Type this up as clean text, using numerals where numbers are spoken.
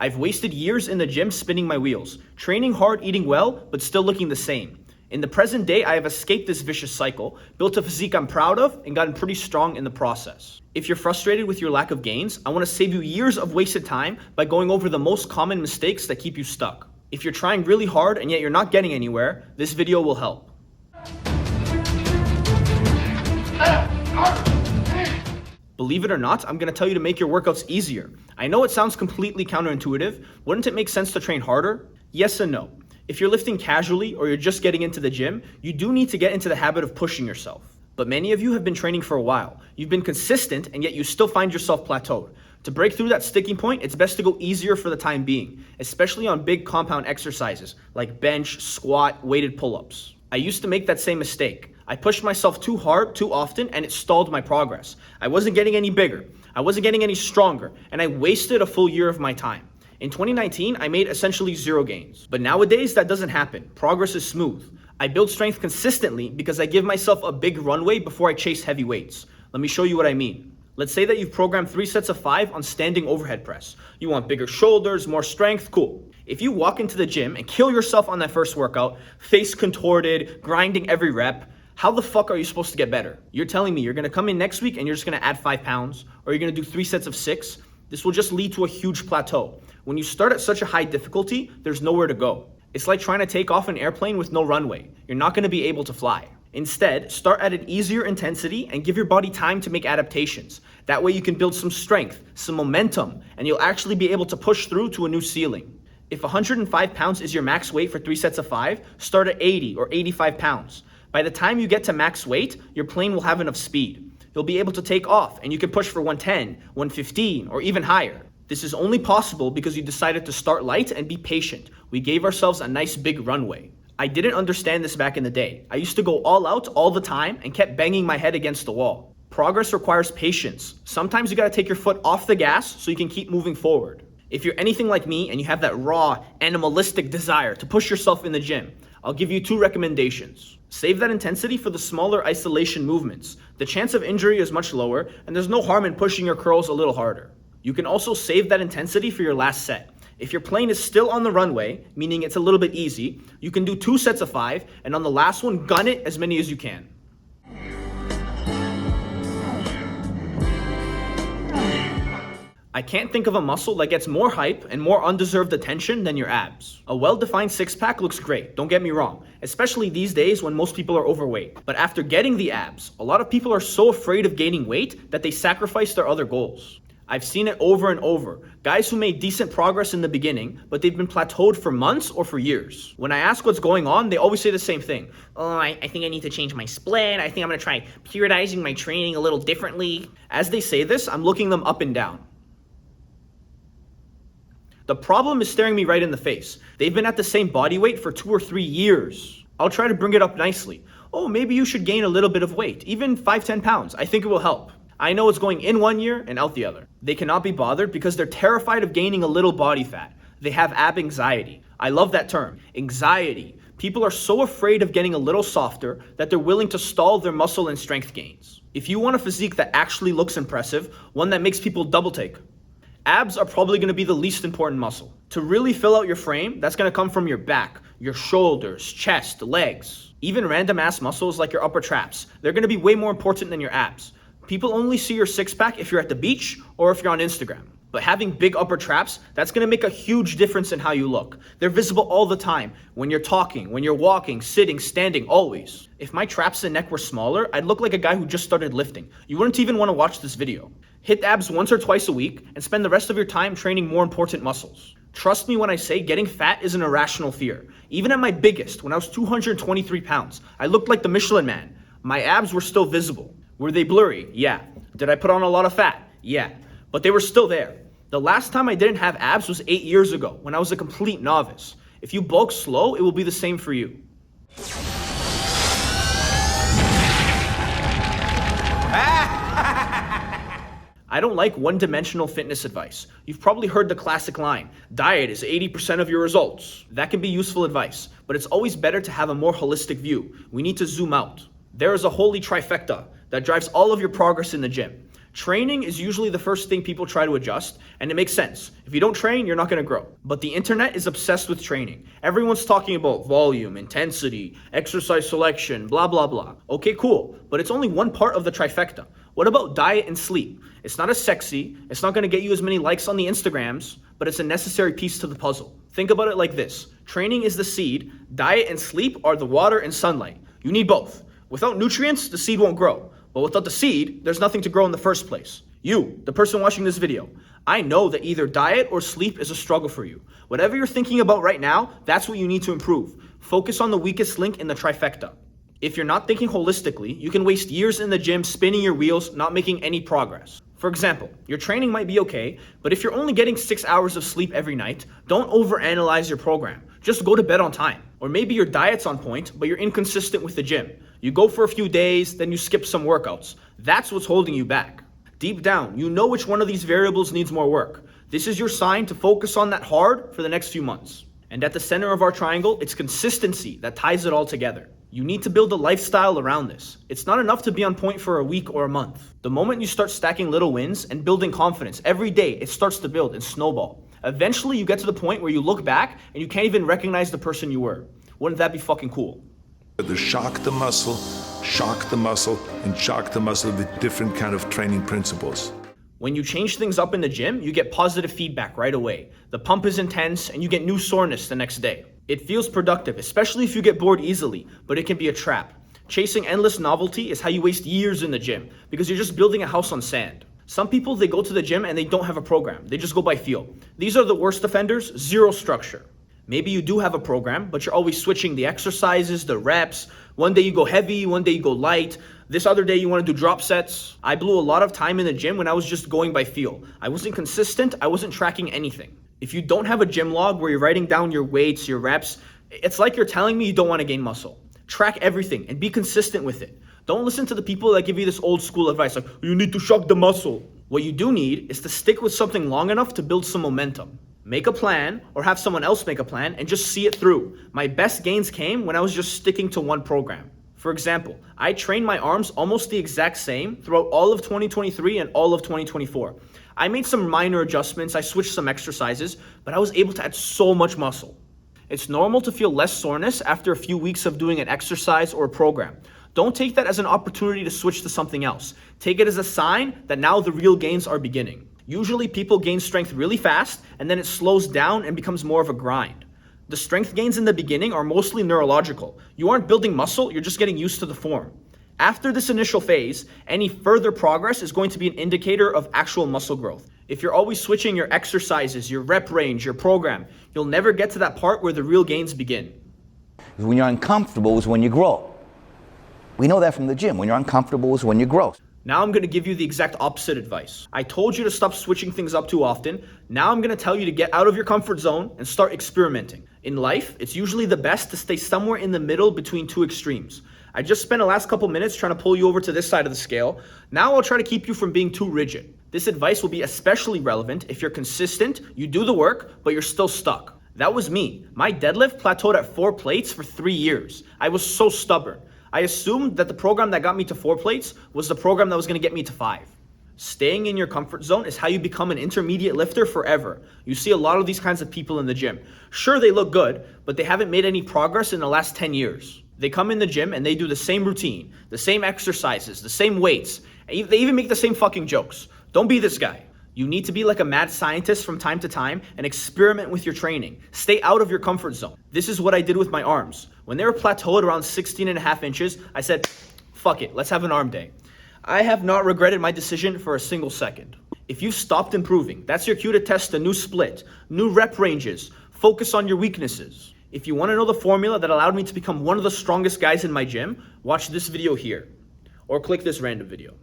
I've wasted years in the gym spinning my wheels, training hard, eating well, but still looking the same. In the present day, I have escaped this vicious cycle, built a physique I'm proud of, and gotten pretty strong in the process. If you're frustrated with your lack of gains, I want to save you years of wasted time by going over the most common mistakes that keep you stuck. If you're trying really hard and yet you're not getting anywhere, this video will help. Believe it or not, I'm going to tell you to make your workouts easier. I know it sounds completely counterintuitive. Wouldn't it make sense to train harder? Yes and no. If you're lifting casually or you're just getting into the gym, you do need to get into the habit of pushing yourself. But many of you have been training for a while. You've been consistent and yet you still find yourself plateaued. To break through that sticking point, it's best to go easier for the time being, especially on big compound exercises like bench, squat, weighted pull-ups. I used to make that same mistake. I pushed myself too hard, too often, and it stalled my progress. I wasn't getting any bigger, I wasn't getting any stronger, and I wasted a full year of my time. In 2019, I made essentially zero gains. But nowadays, that doesn't happen. Progress is smooth. I build strength consistently because I give myself a big runway before I chase heavy weights. Let me show you what I mean. Let's say that you've programmed 3 sets of 5 on standing overhead press. You want bigger shoulders, more strength, cool. If you walk into the gym and kill yourself on that first workout, face contorted, grinding every rep, how the fuck are you supposed to get better? You're telling me you're gonna come in next week and you're just gonna add 5 pounds, or you're gonna do 3 sets of 6? This will just lead to a huge plateau. When you start at such a high difficulty, there's nowhere to go. It's like trying to take off an airplane with no runway. You're not gonna be able to fly. Instead, start at an easier intensity and give your body time to make adaptations. That way you can build some strength, some momentum, and you'll actually be able to push through to a new ceiling. If 105 pounds is your max weight for 3 sets of 5, start at 80 or 85 pounds. By the time you get to max weight, your plane will have enough speed. You'll be able to take off and you can push for 110, 115, or even higher. This is only possible because you decided to start light and be patient. We gave ourselves a nice big runway. I didn't understand this back in the day. I used to go all out all the time and kept banging my head against the wall. Progress requires patience. Sometimes you gotta take your foot off the gas so you can keep moving forward. If you're anything like me and you have that raw, animalistic desire to push yourself in the gym, I'll give you 2 recommendations. Save that intensity for the smaller isolation movements. The chance of injury is much lower and there's no harm in pushing your curls a little harder. You can also save that intensity for your last set. If your plane is still on the runway, meaning it's a little bit easy, you can do 2 sets of 5, and on the last one, gun it as many as you can. I can't think of a muscle that gets more hype and more undeserved attention than your abs. A well-defined six-pack looks great, don't get me wrong, especially these days when most people are overweight. But after getting the abs, a lot of people are so afraid of gaining weight that they sacrifice their other goals. I've seen it over and over. Guys who made decent progress in the beginning, but they've been plateaued for months or for years. When I ask what's going on, they always say the same thing. Oh, I think I need to change my split. I think I'm gonna try periodizing my training a little differently. As they say this, I'm looking them up and down. The problem is staring me right in the face. They've been at the same body weight for 2 or 3 years. I'll try to bring it up nicely. Oh, maybe you should gain a little bit of weight, even 5-10 pounds. I think it will help. I know it's going in one year and out the other. They cannot be bothered because they're terrified of gaining a little body fat. They have ab anxiety. I love that term, anxiety. People are so afraid of getting a little softer that they're willing to stall their muscle and strength gains. If you want a physique that actually looks impressive, one that makes people double take, abs are probably gonna be the least important muscle. To really fill out your frame, that's gonna come from your back, your shoulders, chest, legs. Even random ass muscles like your upper traps, they're gonna be way more important than your abs. People only see your six-pack if you're at the beach or if you're on Instagram. But having big upper traps, that's gonna make a huge difference in how you look. They're visible all the time, when you're talking, when you're walking, sitting, standing, always. If my traps and neck were smaller, I'd look like a guy who just started lifting. You wouldn't even wanna watch this video. Hit abs once or twice a week and spend the rest of your time training more important muscles. Trust me when I say getting fat is an irrational fear. Even at my biggest, when I was 223 pounds, I looked like the Michelin Man. My abs were still visible. Were they blurry? Yeah. Did I put on a lot of fat? Yeah. But they were still there. The last time I didn't have abs was 8 years ago, when I was a complete novice. If you bulk slow, it will be the same for you. I don't like one-dimensional fitness advice. You've probably heard the classic line, diet is 80% of your results. That can be useful advice, but it's always better to have a more holistic view. We need to zoom out. There is a holy trifecta that drives all of your progress in the gym. Training is usually the first thing people try to adjust, and it makes sense. If you don't train, you're not going to grow. But the internet is obsessed with training. Everyone's talking about volume, intensity, exercise selection, blah, blah, blah. Okay, cool, but it's only one part of the trifecta. What about diet and sleep? It's not as sexy, it's not going to get you as many likes on the Instagrams, but it's a necessary piece to the puzzle. Think about it like this. Training is the seed, diet and sleep are the water and sunlight. You need both. Without nutrients, the seed won't grow. But without the seed, there's nothing to grow in the first place. You, the person watching this video, I know that either diet or sleep is a struggle for you. Whatever you're thinking about right now, that's what you need to improve. Focus on the weakest link in the trifecta. If you're not thinking holistically, you can waste years in the gym spinning your wheels, not making any progress. For example, your training might be okay, but if you're only getting 6 hours of sleep every night, don't overanalyze your program. Just go to bed on time. Or maybe your diet's on point, but you're inconsistent with the gym. You go for a few days, then you skip some workouts. That's what's holding you back. Deep down, you know which one of these variables needs more work. This is your sign to focus on that hard for the next few months. And at the center of our triangle, it's consistency that ties it all together. You need to build a lifestyle around this. It's not enough to be on point for a week or a month. The moment you start stacking little wins and building confidence, every day it starts to build and snowball. Eventually you get to the point where you look back and you can't even recognize the person you were. Wouldn't that be fucking cool? To shock the muscle, and shock the muscle with different kind of training principles. When you change things up in the gym, you get positive feedback right away. The pump is intense and you get new soreness the next day. It feels productive, especially if you get bored easily, but it can be a trap. Chasing endless novelty is how you waste years in the gym because you're just building a house on sand. Some people, they go to the gym and they don't have a program. They just go by feel. These are the worst offenders, zero structure. Maybe you do have a program, but you're always switching the exercises, the reps. One day you go heavy, one day you go light. This other day you want to do drop sets. I blew a lot of time in the gym when I was just going by feel. I wasn't consistent, I wasn't tracking anything. If you don't have a gym log where you're writing down your weights, your reps, it's like you're telling me you don't want to gain muscle. Track everything and be consistent with it. Don't listen to the people that give you this old school advice like, you need to shock the muscle. What you do need is to stick with something long enough to build some momentum. Make a plan or have someone else make a plan and just see it through. My best gains came when I was just sticking to one program. For example, I trained my arms almost the exact same throughout all of 2023 and all of 2024. I made some minor adjustments, I switched some exercises, but I was able to add so much muscle. It's normal to feel less soreness after a few weeks of doing an exercise or a program. Don't take that as an opportunity to switch to something else. Take it as a sign that now the real gains are beginning. Usually people gain strength really fast and then it slows down and becomes more of a grind. The strength gains in the beginning are mostly neurological. You aren't building muscle, you're just getting used to the form. After this initial phase, any further progress is going to be an indicator of actual muscle growth. If you're always switching your exercises, your rep range, your program, you'll never get to that part where the real gains begin. When you're uncomfortable is when you grow. We know that from the gym. When you're uncomfortable is when you grow. Now I'm going to give you the exact opposite advice. I told you to stop switching things up too often. Now I'm going to tell you to get out of your comfort zone and start experimenting. In life, it's usually the best to stay somewhere in the middle between two extremes. I just spent the last couple minutes trying to pull you over to this side of the scale. Now I'll try to keep you from being too rigid. This advice will be especially relevant if you're consistent, you do the work, but you're still stuck. That was me. My deadlift plateaued at 4 plates for 3 years. I was so stubborn. I assumed that the program that got me to 4 plates was the program that was going to get me to 5. Staying in your comfort zone is how you become an intermediate lifter forever. You see a lot of these kinds of people in the gym. Sure, they look good, but they haven't made any progress in the last 10 years. They come in the gym and they do the same routine, the same exercises, the same weights. They even make the same fucking jokes. Don't be this guy. You need to be like a mad scientist from time to time and experiment with your training. Stay out of your comfort zone. This is what I did with my arms. When they were plateaued around 16.5 inches, I said, fuck it, let's have an arm day. I have not regretted my decision for a single second. If you've stopped improving, that's your cue to test a new split, new rep ranges, focus on your weaknesses. If you want to know the formula that allowed me to become one of the strongest guys in my gym, watch this video here, or click this random video.